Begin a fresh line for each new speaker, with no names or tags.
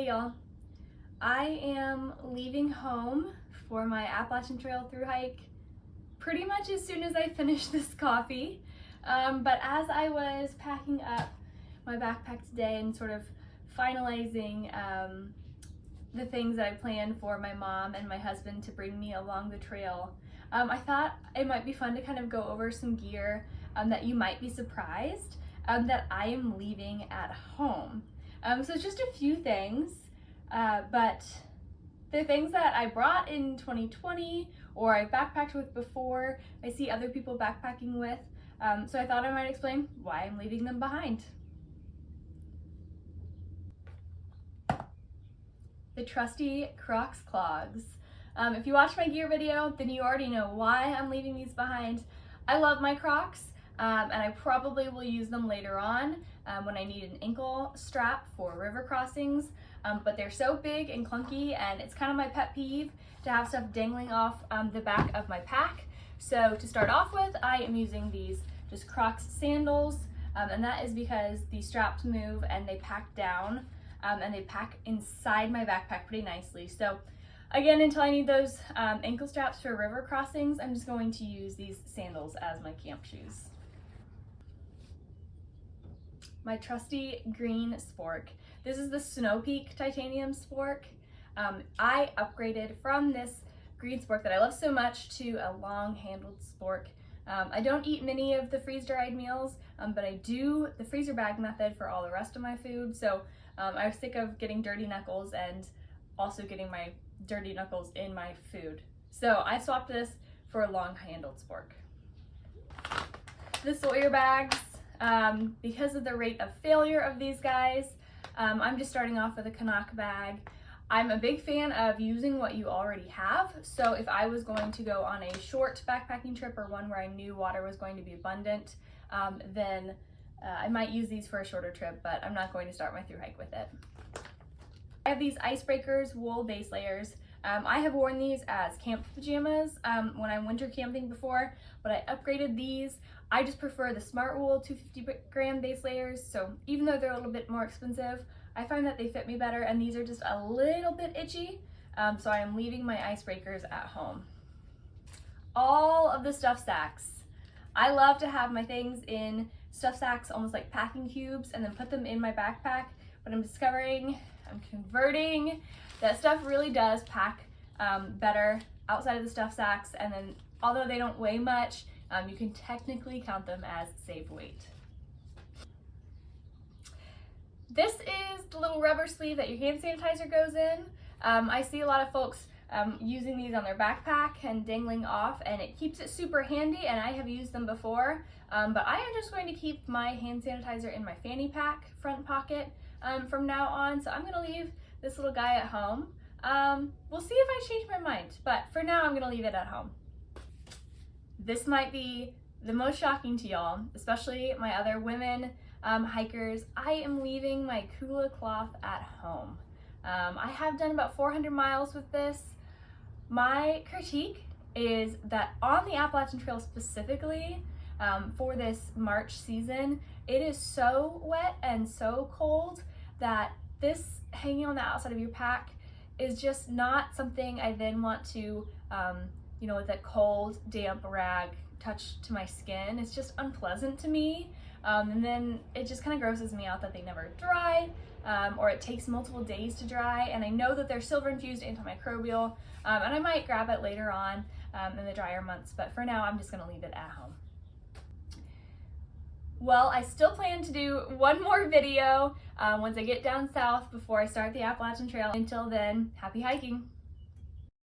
y'all. I am leaving home for my Appalachian Trail thru hike pretty much as soon as I finish this coffee. But as I was packing up my backpack today and sort of finalizing the things that I planned for my mom and my husband to bring me along the trail, I thought it might be fun to kind of go over some gear that you might be surprised that I am leaving at home. So just a few things, but the things that I brought in 2020 or I backpacked with before, I see other people backpacking with, so I thought I might explain why I'm leaving them behind. The trusty Crocs clogs. If you watched my gear video, then you already know why I'm leaving these behind. I love my Crocs, and I probably will use them later on when I need an ankle strap for river crossings, but they're so big and clunky, and it's kind of my pet peeve to have stuff dangling off the back of my pack. So to start off with, I am using these just Crocs sandals, and that is because the straps move and they pack down, and they pack inside my backpack pretty nicely. So again, until I need those ankle straps for river crossings, I'm just going to use these sandals as my camp shoes. My trusty green spork. This is the Snow Peak titanium spork. I upgraded from this green spork that I love so much to a long-handled spork. I don't eat many of the freeze-dried meals, but I do the freezer bag method for all the rest of my food. So I was sick of getting dirty knuckles and also getting my dirty knuckles in my food. So I swapped this for a long-handled spork. The Sawyer bags, because of the rate of failure of these guys, I'm just starting off with a Canuck bag. I'm a big fan of using what you already have. So if I was going to go on a short backpacking trip or one where I knew water was going to be abundant, then I might use these for a shorter trip, but I'm not going to start my thru hike with it. I have these Icebreakers wool base layers. I have worn these as camp pajamas when I'm winter camping before, but I upgraded these. I just prefer the Smart Wool 250 gram base layers, so even though they're a little bit more expensive, I find that they fit me better, and these are just a little bit itchy, so I am leaving my Icebreakers at home. All of the stuff sacks. I love to have my things in stuff sacks, almost like packing cubes, and then put them in my backpack, but I'm converting that stuff really does pack better outside of the stuff sacks, and then although they don't weigh much, you can technically count them as saved weight. This is the little rubber sleeve that your hand sanitizer goes in. I see a lot of folks using these on their backpack and dangling off, and it keeps it super handy, and I have used them before, but I am just going to keep my hand sanitizer in my fanny pack front pocket from now on, so I'm going to leave this little guy at home. We'll see if I change my mind, but for now I'm going to leave it at home. This might be the most shocking to y'all, especially my other women hikers. I am leaving my Kula cloth at home. I have done about 400 miles with this. My critique is that on the Appalachian Trail specifically, for this March season, it is so wet and so cold that this hanging on the outside of your pack is just not something I then want to, with a cold, damp rag touch to my skin. It's just unpleasant to me. And then it just kind of grosses me out that they never dry, or it takes multiple days to dry. And I know that they're silver infused antimicrobial, and I might grab it later on in the drier months, but for now I'm just going to leave it at home. Well, I still plan to do one more video once I get down south before I start the Appalachian Trail. Until then, happy hiking!